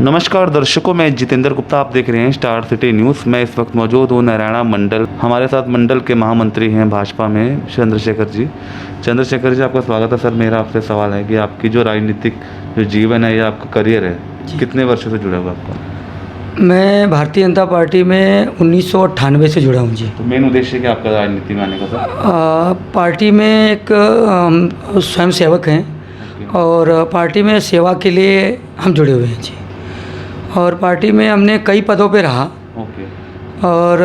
नमस्कार दर्शकों, मैं जितेंद्र गुप्ता। आप देख रहे हैं स्टार सिटी न्यूज़। मैं इस वक्त मौजूद हूँ नारायणा मंडल। हमारे साथ मंडल के महामंत्री हैं भाजपा में चंद्रशेखर जी। चंद्रशेखर जी, आपका स्वागत है। सर, मेरा आपसे सवाल है कि आपकी जो राजनीतिक जो जीवन है या आपका करियर है, कितने वर्षों से जुड़ा हुआ आपका? मैं भारतीय जनता पार्टी में 1998 से जुड़ा हूँ जी। तो मेन उद्देश्य क्या आपका राजनीति में आने का सर? पार्टी में एक स्वयं सेवक हैं और पार्टी में सेवा के लिए हम जुड़े हुए हैं जी। और पार्टी में हमने कई पदों पे रहा। ओके। और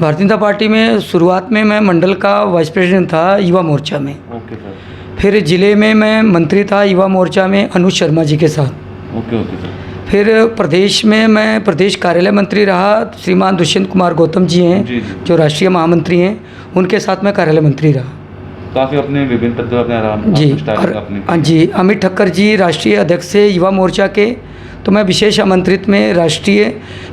भारतीय जनता पार्टी में शुरुआत में मैं मंडल का वाइस प्रेसिडेंट था युवा मोर्चा में। Okay sir. फिर ज़िले में मैं मंत्री था युवा मोर्चा में अनुज शर्मा जी के साथ। Okay okay sir. फिर प्रदेश में मैं प्रदेश कार्यालय मंत्री रहा। श्रीमान दुष्यंत कुमार गौतम जी हैं जी जी। जो राष्ट्रीय महामंत्री हैं, उनके साथ मैं कार्यालय मंत्री रहा। काफ़ी अपने विभिन्न पदों अपने आराम जी। स्टाइल अपने। हाँ जी, अमित ठक्कर जी राष्ट्रीय अध्यक्ष है युवा मोर्चा के, तो मैं विशेष आमंत्रित में राष्ट्रीय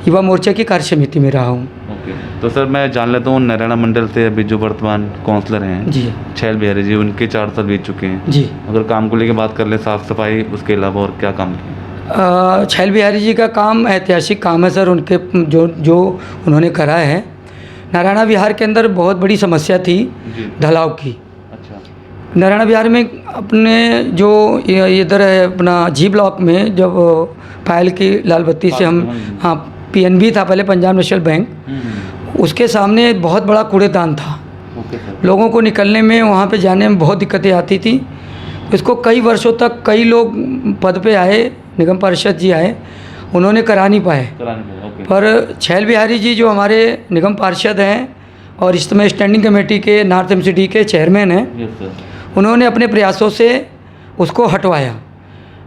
युवा मोर्चा की कार्य समिति में रहा हूँ। ओके। तो सर, मैं जान लेता हूँ नारायणा मंडल से अभी जो वर्तमान काउंसलर हैं जी छैल बिहारी जी, उनके 4 साल बीत चुके हैं जी। अगर काम को लेकर बात कर ले, साफ सफाई, उसके अलावा और क्या काम किया? छैल बिहारी जी का काम ऐतिहासिक काम है सर। उनके जो उन्होंने करा है, नारायणा विहार के अंदर बहुत बड़ी समस्या थी जी। ढलाव की। अच्छा। नारायणा विहार में अपने जो इधर है अपना जी ब्लॉक में, जब पायल की लाल बत्ती से हम, हाँ, पीएनबी था पहले, पंजाब नेशनल बैंक, उसके सामने बहुत बड़ा कूड़ेदान था। Okay sir. लोगों को निकलने में, वहाँ पे जाने में बहुत दिक्कतें आती थी। इसको कई वर्षों तक कई लोग पद पे आए, निगम पार्षद जी आए, उन्होंने करा नहीं पाए। ओके। पर छैल बिहारी जी जो हमारे निगम पार्षद हैं और इस समय स्टैंडिंग कमेटी के नॉर्थ एमसीडी के चेयरमैन हैं, यस सर। उन्होंने अपने प्रयासों से उसको हटवाया।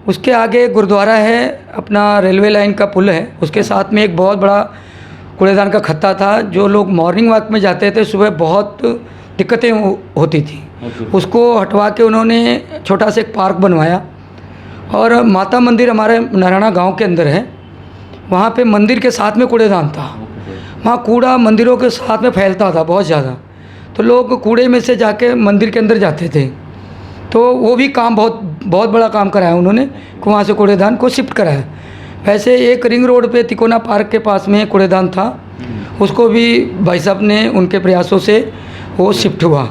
उसके आगे गुरुद्वारा है, अपना रेलवे लाइन का पुल है, उसके साथ में एक बहुत बड़ा कूड़ेदान का खत्ता था। जो लोग मॉर्निंग वॉक में जाते थे सुबह, बहुत दिक्कतें होती थी। उसको हटवा के उन्होंने छोटा सा एक पार्क बनवाया। और माता मंदिर हमारे नारायणा गांव के अंदर है, वहाँ पे मंदिर के साथ में कूड़ेदान था। वहाँ कूड़ा मंदिरों के साथ में फैलता था बहुत ज़्यादा, तो लोग कूड़े में से जाके मंदिर के अंदर जाते थे। तो वो भी काम बहुत बड़ा काम कराया उन्होंने, कि वहाँ से कूड़ेदान को शिफ्ट कराया। वैसे एक रिंग रोड पे तिकोना पार्क के पास में कूड़ेदान था, उसको भी भाई साहब ने उनके प्रयासों से वो शिफ्ट हुआ।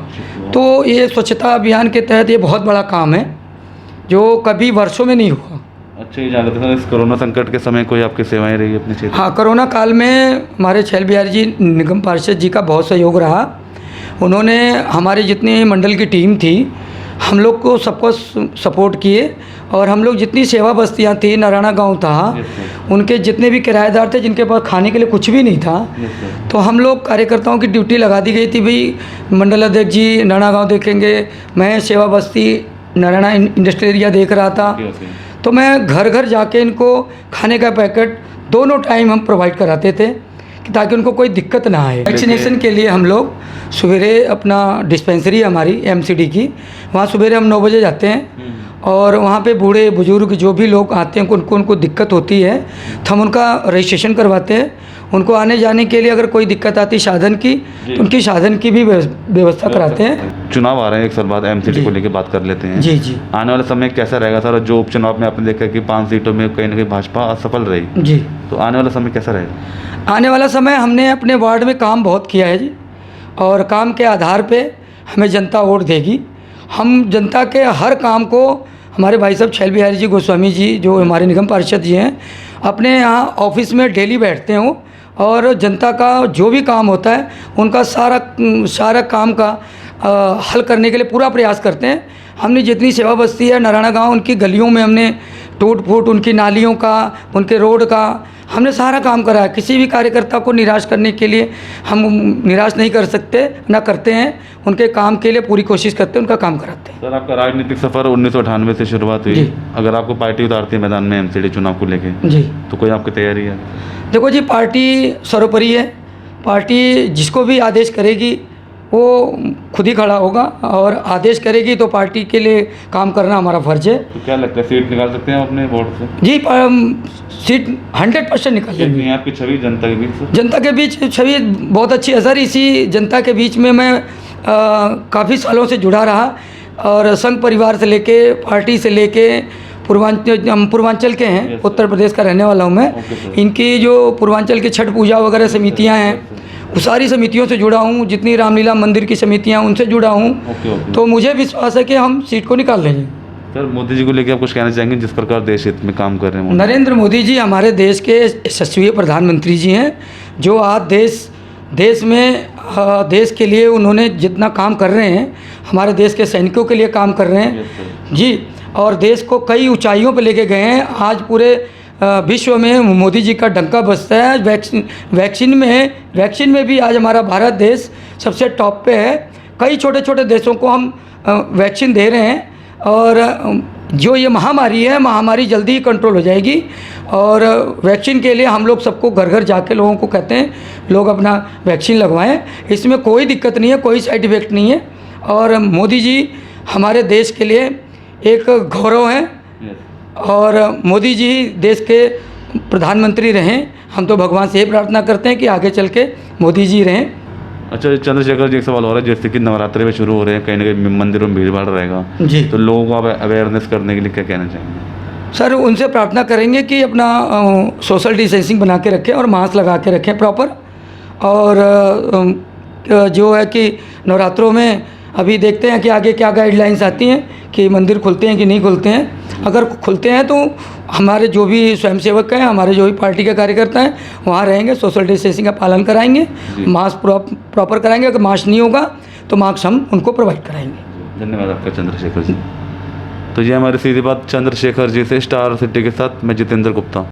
तो ये स्वच्छता अभियान के तहत ये बहुत बड़ा काम है जो कभी वर्षों में नहीं हुआ। अच्छा, ये जान लेते हैं, इस कोरोना संकट के समय कोई आपकी सेवाएं रही अपने क्षेत्र? हाँ, कोरोना काल में हमारे छैल बिहारी जी निगम पार्षद जी का बहुत सहयोग रहा। उन्होंने हमारी जितनी मंडल की टीम थी, हम लोग को सबको सपोर्ट किए। और हम लोग जितनी सेवा बस्तियाँ थी, नारायणा गांव था, उनके जितने भी किराएदार थे जिनके पास खाने के लिए कुछ भी नहीं था, तो हम लोग कार्यकर्ताओं की ड्यूटी लगा दी गई थी। भाई मंडल अध्यक्ष जी नारायणा गांव देखेंगे, मैं सेवा बस्ती नारायणा इंडस्ट्रियल एरिया देख रहा था। तो मैं घर घर जाके इनको खाने का पैकेट दोनों टाइम हम प्रोवाइड कराते थे, कि ताकि उनको कोई दिक्कत ना आए। वैक्सीनेशन के लिए हम लोग सवेरे अपना डिस्पेंसरी हमारी एमसीडी की, वहाँ सवेरे हम 9 बजे जाते हैं। और वहाँ पे बूढ़े बुजुर्ग जो भी लोग आते हैं, उनको दिक्कत होती है, तो हम उनका रजिस्ट्रेशन करवाते हैं। उनको आने जाने के लिए अगर कोई दिक्कत आती साधन की, तो उनकी साधन की भी व्यवस्था कराते हैं। चुनाव आ रहे हैं, एक साल बाद एमसीडी को लेकर बात कर लेते हैं। जी जी। आने वाला समय कैसा रहेगा सर? जो उपचुनाव में आपने देखा कि 5 सीटों में कहीं ना कहीं भाजपा असफल रही जी, तो आने वाला समय कैसा रहेगा? आने वाला समय, हमने अपने वार्ड में काम बहुत किया है जी, और काम के आधार पे हमें जनता वोट देगी। हम जनता के हर काम को, हमारे भाई साहब छैल बिहारी जी गोस्वामी जी जो हमारे निगम पार्षद जी हैं, अपने यहाँ ऑफिस में डेली बैठते हैं और जनता का जो भी काम होता है उनका सारा काम का हल करने के लिए पूरा प्रयास करते हैं। हमने जितनी सेवा बस्ती है नारायणा गांव, उनकी गलियों में हमने टूट फूट, उनकी नालियों का, उनके रोड का, हमने सारा काम करा है। किसी भी कार्यकर्ता को निराश करने के लिए हम निराश नहीं कर सकते, ना करते हैं। उनके काम के लिए पूरी कोशिश करते हैं, उनका काम कराते हैं। सर, आपका राजनीतिक सफर 1998 से शुरुआत हुई। अगर आपको पार्टी उतारती है मैदान में एमसीडी चुनाव को लेके, जी, तो कोई आपकी तैयारी है? देखो जी, पार्टी सर्वोपरि है। पार्टी जिसको भी आदेश करेगी वो खुद ही खड़ा होगा, और आदेश करेगी तो पार्टी के लिए काम करना हमारा फर्ज है। तो क्या लगता है, सीट निकाल सकते हैं अपने वोट से? जी, सीट 100% निकाल लेंगे। आपकी छवि जनता के बीच, जनता के बीच छवि बहुत अच्छी है सर। इसी जनता के बीच में मैं काफ़ी सालों से जुड़ा रहा, और संघ परिवार से लेके, पार्टी से लेके, पूर्वांचल, हम पूर्वांचल के हैं, Yes, उत्तर प्रदेश का रहने वाला हूँ मैं। Okay, sir. इनकी जो पूर्वांचल की छठ पूजा वगैरह समितियाँ हैं, वो सारी समितियों से जुड़ा हूँ। जितनी रामलीला मंदिर की समितियाँ हैं उनसे जुड़ा हूँ। Okay okay. तो मुझे विश्वास है कि हम सीट को निकाल लेंगे। सर मोदी जी को लेकर आप कुछ कहना चाहेंगे जिस प्रकार देश हित में काम कर रहे हैं मोदी? नरेंद्र मोदी जी हमारे देश के यशस्वी प्रधानमंत्री जी हैं, जो आज देश में देश के लिए उन्होंने जितना काम कर रहे हैं, हमारे देश के सैनिकों के लिए काम कर रहे हैं Yes, sir. जी, और देश को कई ऊंचाइयों पर लेके गए हैं। आज पूरे विश्व में मोदी जी का डंका बजता है। वैक्सीन में भी आज हमारा भारत देश सबसे टॉप पे है। कई छोटे छोटे देशों को हम वैक्सीन दे रहे हैं, और जो ये महामारी है, महामारी जल्दी ही कंट्रोल हो जाएगी। और वैक्सीन के लिए हम लोग सबको घर घर जाके लोगों को कहते हैं लोग अपना वैक्सीन लगवाएं। इसमें कोई दिक्कत नहीं है, कोई साइड इफ़ेक्ट नहीं है। और मोदी जी हमारे देश के लिए एक गौरव हैं, Yes. और मोदी जी देश के प्रधानमंत्री रहें। हम तो भगवान से ये प्रार्थना करते हैं कि आगे चल के मोदी जी रहें। अच्छा चंद्रशेखर जी एक सवाल हो रहा है, जैसे कि नवरात्रि में शुरू हो रहे हैं, कहीं ना कहीं मंदिरों में भीड़ भाड़ रहेगा, जी, तो लोगों को आप अवेयरनेस करने के लिए क्या कहना चाहेंगे? सर उनसे प्रार्थना करेंगे कि अपना सोशल डिस्टेंसिंग बना के रखें और मास्क लगा के रखें प्रॉपर। और जो है कि नवरात्रों में अभी देखते हैं कि आगे क्या गाइडलाइंस आती हैं, कि मंदिर खुलते हैं कि नहीं खुलते हैं। अगर खुलते हैं तो हमारे जो भी स्वयंसेवक हैं, हमारे जो भी पार्टी के कार्यकर्ता हैं, वहाँ रहेंगे, सोशल डिस्टेंसिंग का पालन कराएंगे, मास्क प्रॉपर कराएंगे। अगर मास्क नहीं होगा तो मास्क हम उनको प्रोवाइड कराएंगे। धन्यवाद आपका चंद्रशेखर जी। तो ये हमारी सीधी बात चंद्रशेखर जी से, स्टार सिटी के साथ मैं जितेंद्र गुप्ता।